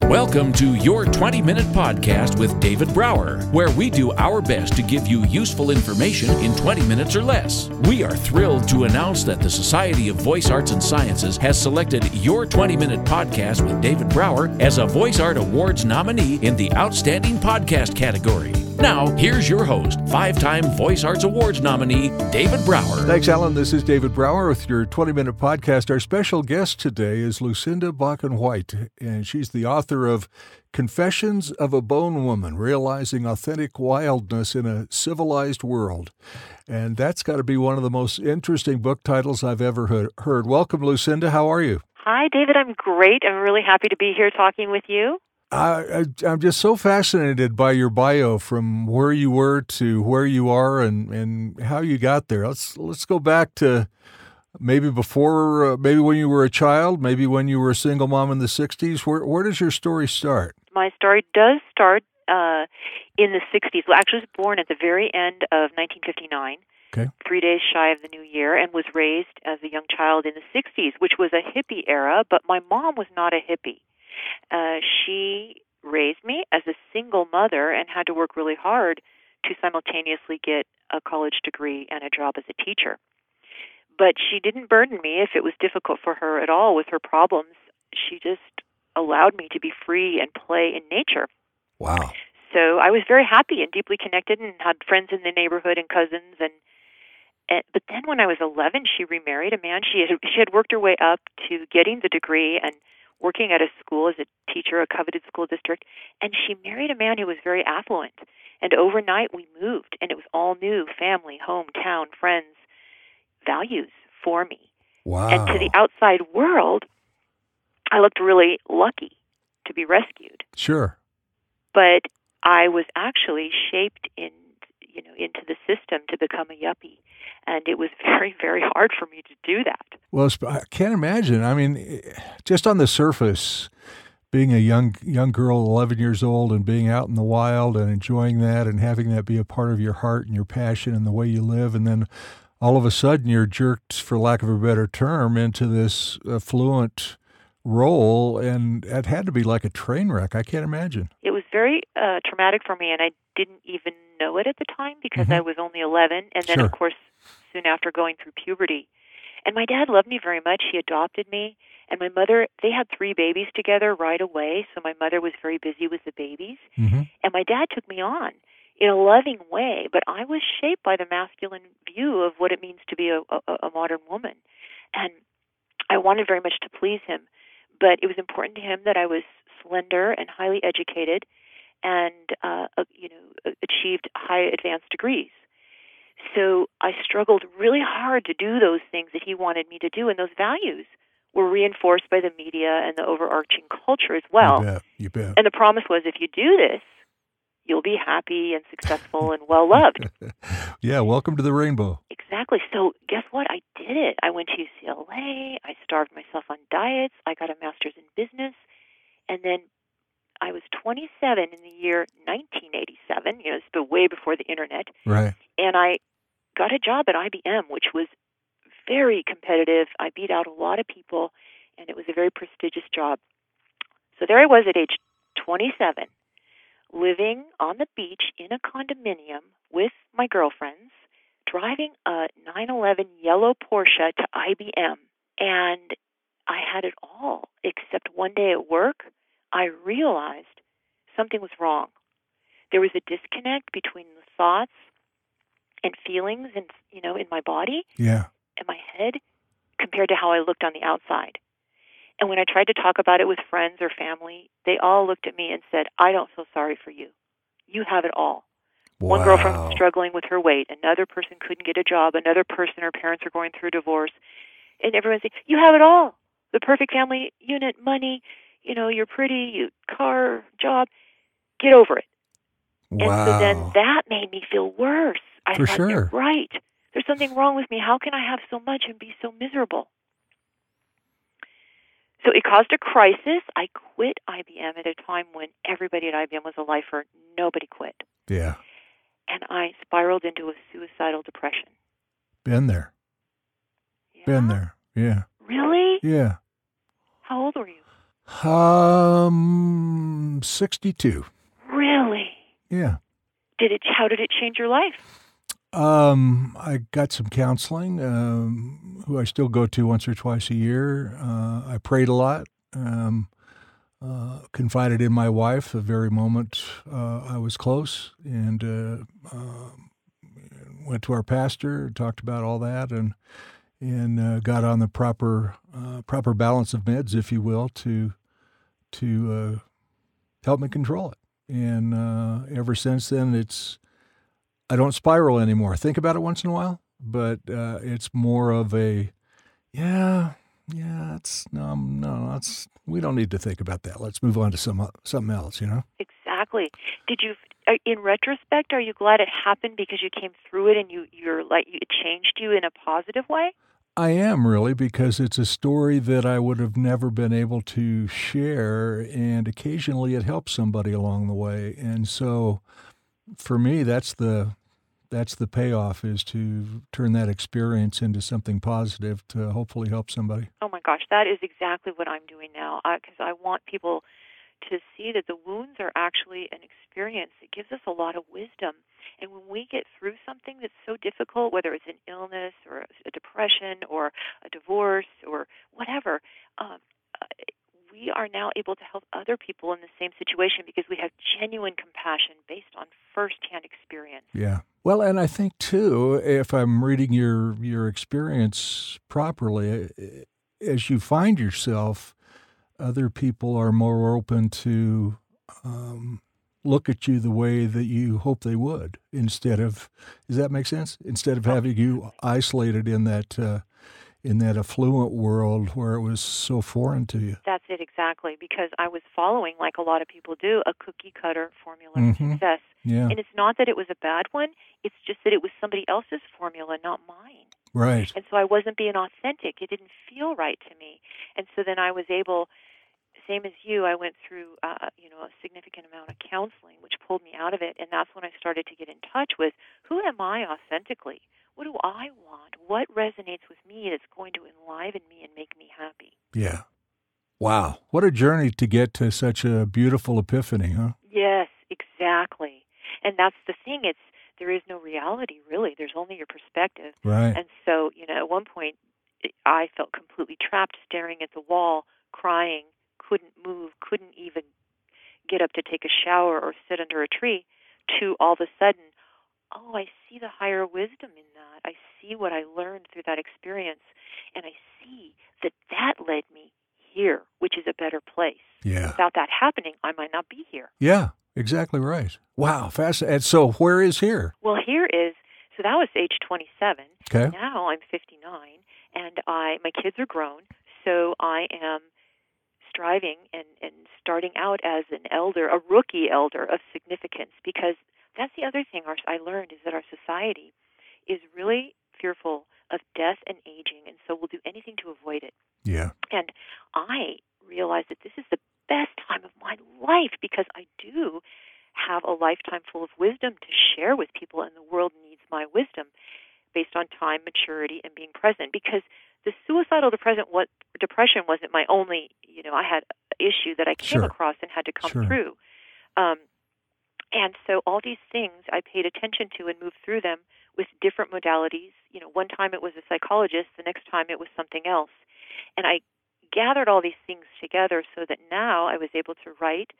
Welcome to your 20-minute podcast with David Brower, where we do our best to give you useful information in 20 minutes or less. We are thrilled to announce that the Society of Voice Arts and Sciences has selected your 20-minute podcast with David Brower as a Voice Art Awards nominee in the Outstanding Podcast category. Now, here's your host, 5-time Voice Arts Awards nominee, David Brower. Thanks, Alan. This is David Brower with your 20-minute podcast. Our special guest today is Lucinda Bakken-White, and she's the author of Confessions of a Bone Woman, Realizing Authentic Wildness in a Civilized World. And that's got to be one of the most interesting book titles I've ever heard. Welcome, Lucinda. How are you? Hi, David. I'm great. I'm really happy to be here talking with you. I'm just so fascinated by your bio, from where you were to where you are and how you got there. Let's go back to maybe before, maybe when you were a child, maybe when you were a single mom in the 60s. Where does your story start? My story does start in the 60s. Well, actually, I was born at the very end of 1959, 3 days shy of the new year, and was raised as a young child in the 60s, which was a hippie era, but my mom was not a hippie. She raised me as a single mother and had to work really hard to simultaneously get a college degree and a job as a teacher. But she didn't burden me if it was difficult for her at all with her problems. She just allowed me to be free and play in nature. Wow. So I was very happy and deeply connected and had friends in the neighborhood and cousins. But then when I was 11, she remarried a man. She had worked her way up to getting the degree and working at a school as a teacher, a coveted school district, and she married a man who was very affluent. And overnight we moved, and it was all new: family, hometown, friends, values for me. Wow. And to the outside world, I looked really lucky to be rescued. Sure. But I was actually shaped into the system to become a yuppie. And it was very, very hard for me to do that. Well, I can't imagine. I mean, just on the surface, being a young girl, 11 years old, and being out in the wild and enjoying that and having that be a part of your heart and your passion and the way you live, and then all of a sudden you're jerked, for lack of a better term, into this affluent role, and it had to be like a train wreck. I can't imagine. It was very traumatic for me, and I didn't even know it at the time because I was only 11, and then, of course, soon after going through puberty. And my dad loved me very much. He adopted me. And my mother, they had 3 babies together right away, so my mother was very busy with the babies. And my dad took me on in a loving way, but I was shaped by the masculine view of what it means to be a modern woman. And I wanted very much to please him, but it was important to him that I was slender and highly educated and achieved high advanced degrees. So I struggled really hard to do those things that he wanted me to do, and those values were reinforced by the media and the overarching culture as well. You bet. And the promise was, if you do this, you'll be happy and successful and well-loved. Yeah, welcome to the rainbow. Exactly. So guess what? I did it. I went to UCLA. I starved myself on diets. I got a master's in business. And then I was 27 in the year 1987, it's way before the internet. Right. And I got a job at IBM, which was very competitive. I beat out a lot of people, and it was a very prestigious job. So there I was at age 27, living on the beach in a condominium with my girlfriends, driving a 911 yellow Porsche to IBM. And I had it all, except one day at work, I realized something was wrong. There was a disconnect between the thoughts and feelings in my body and my head compared to how I looked on the outside. And when I tried to talk about it with friends or family, they all looked at me and said, "I don't feel sorry for you. You have it all." Wow. One girlfriend was struggling with her weight. Another person couldn't get a job. Another person, her parents are going through a divorce. And everyone said, "You have it all. The perfect family unit, money, you're pretty, car, job. Get over it." Wow. And so then that made me feel worse. I For thought, sure. You're right. There's something wrong with me. How can I have so much and be so miserable? So it caused a crisis. I quit IBM at a time when everybody at IBM was a lifer. Nobody quit. Yeah. And I spiraled into a suicidal depression. Been there. Yeah? Been there. Yeah. Really? Yeah. How old were you? 62. Really? Yeah. How did it change your life? I got some counseling, who I still go to once or twice a year. I prayed a lot, confided in my wife the very moment I was close, and went to our pastor, talked about all that, and got on the proper balance of meds, if you will, to help me control it. And ever since then, I don't spiral anymore. I think about it once in a while, but it's more of a, we don't need to think about that. Let's move on to something else, Exactly. In retrospect, are you glad it happened because you came through it and it changed you in a positive way? I am, really, because it's a story that I would have never been able to share, and occasionally it helps somebody along the way. And so for me, that's the payoff, is to turn that experience into something positive to hopefully help somebody. Oh my gosh, that is exactly what I'm doing now, because I want people to see that the wounds are actually an experience that gives us a lot of wisdom. And when we get through something that's so difficult, whether it's an illness or a depression or a divorce or whatever, we are now able to help other people in the same situation because we have genuine compassion based on firsthand experience. Yeah. Well, and I think, too, if I'm reading your experience properly, as you find yourself, other people are more open to look at you the way that you hope they would, instead of, does that make sense? Instead of having you isolated in that affluent world where it was so foreign to you. That's it, exactly, because I was following, like a lot of people do, a cookie-cutter formula of success. Yeah. And it's not that it was a bad one, it's just that it was somebody else's formula, not mine. Right. And so I wasn't being authentic. It didn't feel right to me. And so then I was able, same as you, I went through a significant amount of counseling, which pulled me out of it. And that's when I started to get in touch with, who am I authentically? What do I want? What resonates with me that's going to enliven me and make me happy? Yeah. Wow. What a journey to get to such a beautiful epiphany, huh? Yes, exactly. And that's the thing. There is no reality, really. There's only your perspective. Right. And so, at one point, I felt completely trapped, staring at the wall, crying, couldn't move, couldn't even get up to take a shower or sit under a tree, to all of a sudden, oh, I see the higher wisdom in that. I see what I learned through that experience, and I see that led me here, which is a better place. Yeah. Without that happening, I might not be here. Yeah, exactly right. Wow, fascinating. And so where is here? Well, so that was age 27. Okay. Now I'm 59, and my kids are grown, so I am striving and starting out as an elder, a rookie elder of significance, because that's the other thing I learned, is that our society is really fearful of death and aging, and so we'll do anything to avoid it. Yeah. And I realized that this is the best time of my life, because I do have a lifetime full of wisdom to share with people, and the world needs my wisdom based on time, maturity, and being present. Because the suicidal depression wasn't my only, I had an issue that I came across and had to come through. And so all these things I paid attention to and moved through them with different modalities. One time it was a psychologist, the next time it was something else. And I gathered all these things together so that now I was able to write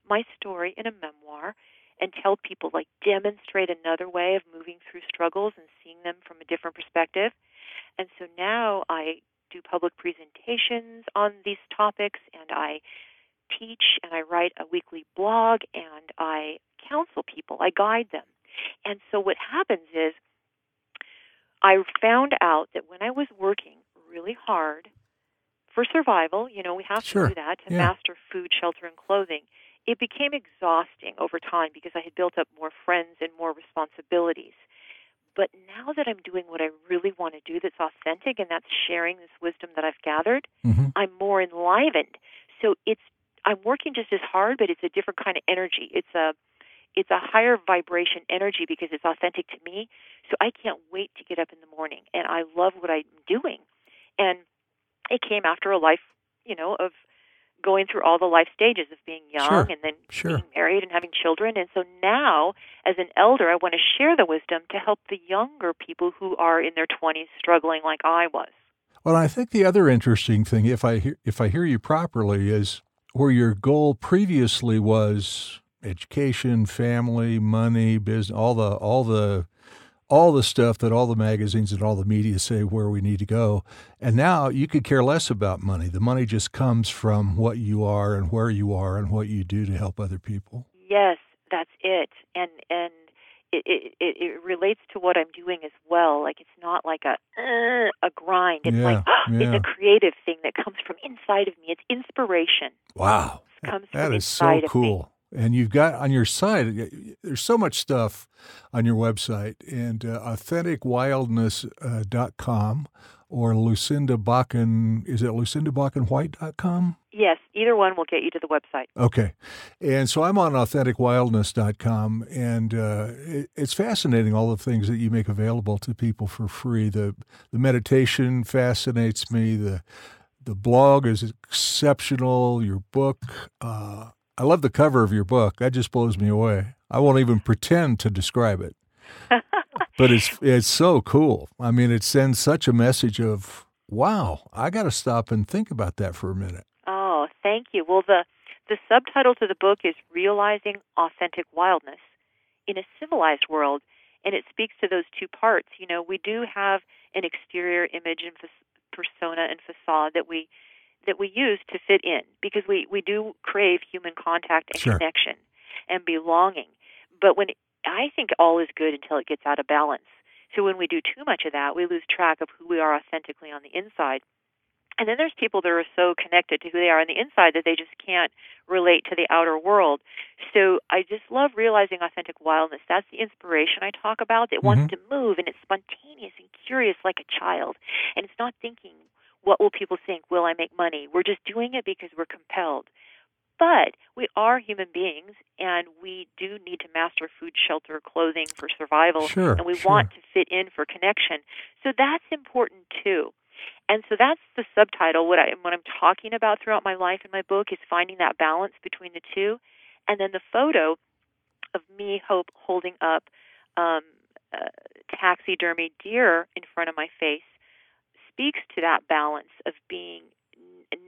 my story in a memoir and tell people, demonstrate another way of moving through struggles and seeing them from a different perspective. And so now I do public presentations on these topics, and I teach, and I write a weekly blog, and I counsel people. I guide them. And so what happens is I found out that when I was working really hard for survival, we have to do that to master food, shelter, and clothing, it became exhausting over time because I had built up more friends and more responsibilities. But now that I'm doing what I really want to do that's authentic, and that's sharing this wisdom that I've gathered, I'm more enlivened. So I'm working just as hard, but it's a different kind of energy. It's a higher vibration energy because it's authentic to me. So I can't wait to get up in the morning, and I love what I'm doing. And it came after a life, of going through all the life stages of being young Sure. and then Sure. being married and having children. And so now, as an elder, I want to share the wisdom to help the younger people who are in their 20s struggling like I was. Well, I think the other interesting thing, if I hear you properly, is where your goal previously was education, family, money, business, all the stuff that all the magazines and all the media say where we need to go. And now you could care less about money. The money just comes from what you are and where you are and what you do to help other people. Yes, that's it. And it relates to what I'm doing as well. Like, it's not like a grind. It's it's a creative thing that comes from inside of me. It's inspiration. Wow. It comes That from is so inside cool. of me. And you've got on your site, there's so much stuff on your website, and authenticwildness.com or Lucinda Bakken, is it lucindabakkenwhite.com? Yes, either one will get you to the website. Okay. And so I'm on authenticwildness.com, and it's fascinating, all the things that you make available to people for free. The meditation fascinates me. The blog is exceptional. Your book, I love the cover of your book. That just blows me away. I won't even pretend to describe it. But it's so cool. I mean, it sends such a message of, wow, I got to stop and think about that for a minute. Oh, thank you. Well, the subtitle to the book is Realizing Authentic Wildness in a Civilized World, and it speaks to those two parts. You know, we do have an exterior image and persona and facade that we use to fit in, because we do crave human contact and Sure. connection and belonging. But I think all is good until it gets out of balance. So when we do too much of that, we lose track of who we are authentically on the inside. And then there's people that are so connected to who they are on the inside that they just can't relate to the outer world. So I just love realizing authentic wildness. That's the inspiration I talk about that wants to move, and it's spontaneous and curious like a child. And it's not thinking, what will people think? Will I make money? We're just doing it because we're compelled. But we are human beings, and we do need to master food, shelter, clothing for survival, Sure, and we sure. want to fit in for connection. So that's important too. And so that's the subtitle. What I'm talking about throughout my life in my book is finding that balance between the two. And then the photo of me holding up taxidermy deer in front of my face speaks to that balance of being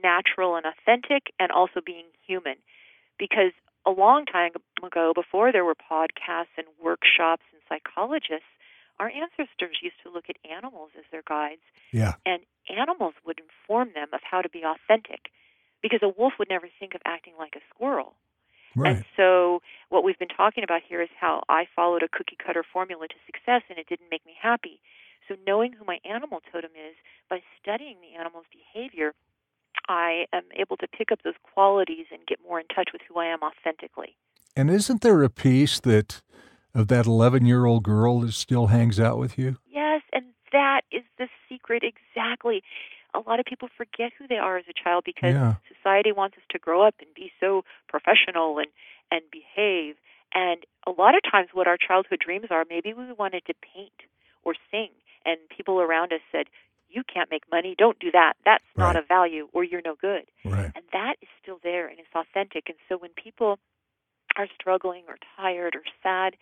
natural and authentic and also being human. Because a long time ago, before there were podcasts and workshops and psychologists, our ancestors used to look at animals as their guides. Yeah. And animals would inform them of how to be authentic, because a wolf would never think of acting like a squirrel. Right. And so what we've been talking about here is how I followed a cookie-cutter formula to success, and it didn't make me happy. So knowing who my animal totem is, by studying the animal's behavior, I am able to pick up those qualities and get more in touch with who I am authentically. And isn't there a piece of that 11-year-old girl that still hangs out with you? Yes, and that is the secret exactly. A lot of people forget who they are as a child because society wants us to grow up and be so professional and behave. And a lot of times what our childhood dreams are, maybe we wanted to paint or sing, and people around us said, you can't make money, don't do that. That's not a value, or you're no good. Right. And that is still there, and it's authentic. And so when people are struggling or tired or sad,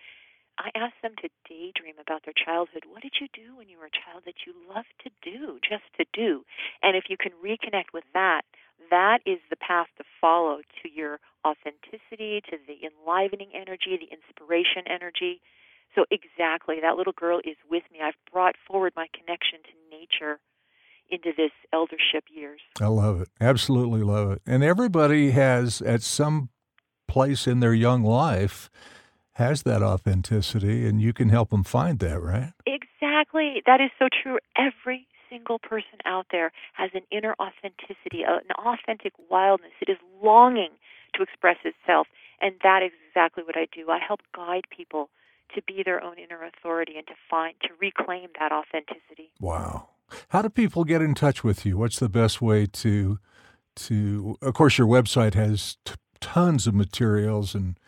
I ask them to daydream about their childhood. What did you do when you were a child that you loved to do, just to do? And if you can reconnect with that, that is the path to follow to your authenticity, to the enlivening energy, the inspiration energy. So exactly, that little girl is with me. I've brought forward my connection to nature into this eldership years. I love it. Absolutely love it. And everybody has, at some place in their young life, has that authenticity, and you can help them find that, right? Exactly. That is so true. Every single person out there has an inner authenticity, an authentic wildness. It is longing to express itself, and that is exactly what I do. I help guide people to be their own inner authority and to reclaim that authenticity. Wow. How do people get in touch with you? What's the best way to of course, your website has tons of materials and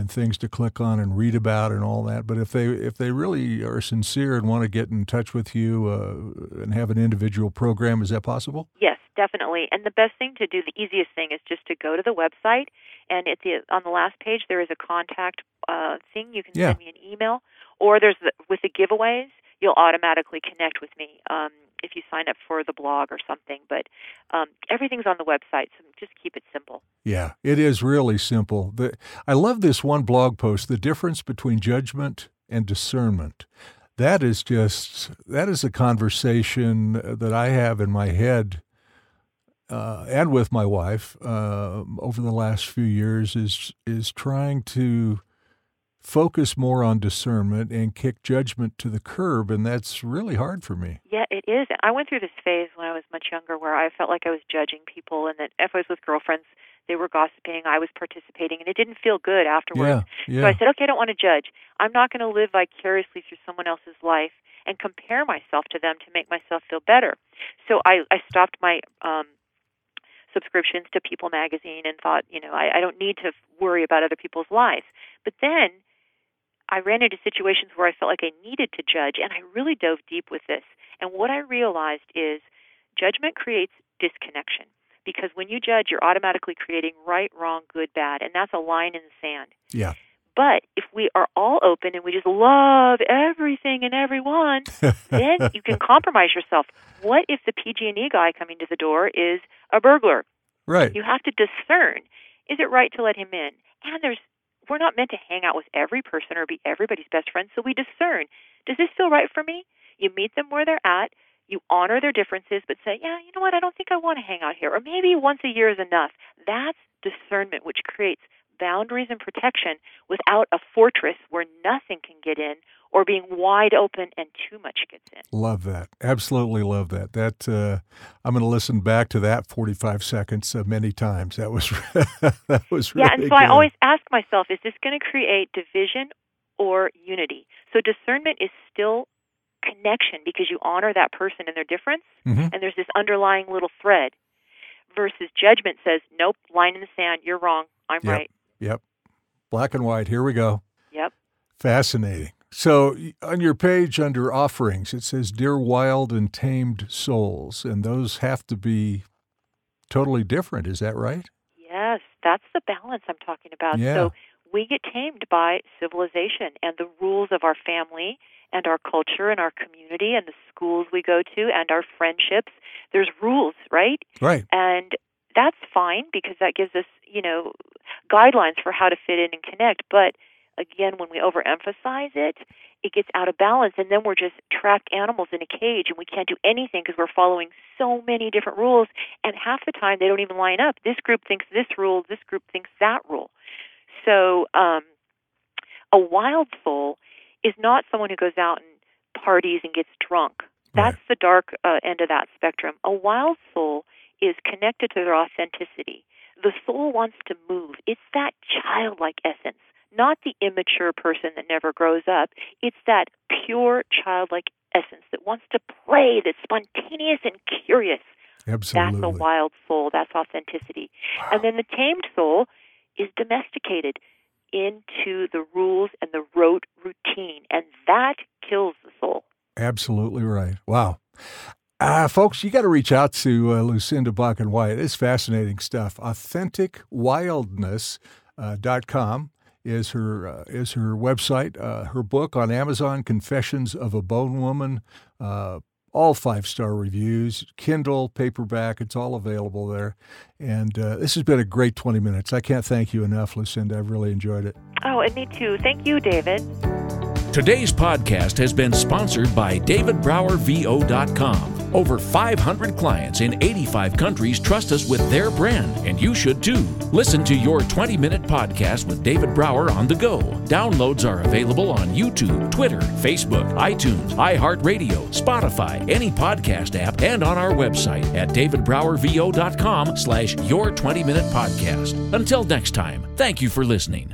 things to click on and read about and all that. But if they really are sincere and want to get in touch with you and have an individual program, is that possible? Yes, definitely. And the best thing to do, the easiest thing, is just to go to the website, and on the last page there is a contact thing. You can send me an email, or with the giveaways, you'll automatically connect with me if you sign up for the blog or something. But everything's on the website, so just keep it simple. Yeah, it is really simple. I love this one blog post, the difference between judgment and discernment. That is a conversation that I have in my head and with my wife over the last few years is trying to focus more on discernment and kick judgment to the curb, and that's really hard for me. Yeah, it is. I went through this phase when I was much younger where I felt like I was judging people, and that if I was with girlfriends, they were gossiping, I was participating, and it didn't feel good afterwards. Yeah. So I said, okay, I don't want to judge. I'm not going to live vicariously through someone else's life and compare myself to them to make myself feel better. So I stopped my subscriptions to People magazine and thought, I don't need to worry about other people's lives. But then I ran into situations where I felt like I needed to judge, and I really dove deep with this. And what I realized is judgment creates disconnection, because when you judge, you're automatically creating right, wrong, good, bad, and that's a line in the sand. Yeah. But if we are all open and we just love everything and everyone, then you can compromise yourself. What if the PG&E guy coming to the door is a burglar? Right. You have to discern, is it right to let him in? And we're not meant to hang out with every person or be everybody's best friend, so we discern. Does this feel right for me? You meet them where they're at. You honor their differences, but say, yeah, you know what, I don't think I want to hang out here. Or maybe once a year is enough. That's discernment, which creates boundaries and protection without a fortress where nothing can get in, or being wide open and too much gets in. Love that. Absolutely love that. I'm going to listen back to that 45 seconds many times. That was really and so good. I always ask myself, is this going to create division or unity? So discernment is still connection, because you honor that person and their difference, and there's this underlying little thread, versus judgment says, nope, line in the sand, you're wrong, I'm right. Yep. Black and white, here we go. Yep. Fascinating. So on your page under offerings, it says, Dear Wild and Tamed Souls, and those have to be totally different. Is that right? Yes, that's the balance I'm talking about. Yeah. So we get tamed by civilization and the rules of our family and our culture and our community and the schools we go to and our friendships. There's rules, right? Right. And that's fine, because that gives us, guidelines for how to fit in and connect. But again, when we overemphasize it, it gets out of balance, and then we're just trapped animals in a cage, and we can't do anything because we're following so many different rules, and half the time they don't even line up. This group thinks this rule, this group thinks that rule. So a wild soul is not someone who goes out and parties and gets drunk. That's the dark end of that spectrum. A wild soul is connected to their authenticity. The soul wants to move. It's that childlike essence, not the immature person that never grows up. It's that pure childlike essence that wants to play, that's spontaneous and curious. Absolutely. That's a wild soul. That's authenticity. Wow. And then the tamed soul is domesticated into the rules and the rote routine, and that kills the soul. Absolutely right. Wow. Folks, you got to reach out to Lucinda Black and White. It's fascinating stuff. AuthenticWildness.com is her website. Her book on Amazon, Confessions of a Bone Woman, all 5-star reviews, Kindle, paperback. It's all available there. And this has been a great 20 minutes. I can't thank you enough, Lucinda. I've really enjoyed it. Oh, and me too. Thank you, David. Today's podcast has been sponsored by DavidBrowerVO.com. Over 500 clients in 85 countries trust us with their brand, and you should too. Listen to your 20-minute podcast with David Brower on the go. Downloads are available on YouTube, Twitter, Facebook, iTunes, iHeartRadio, Spotify, any podcast app, and on our website at DavidBrowerVO.com/your20-minute podcast. Until next time, thank you for listening.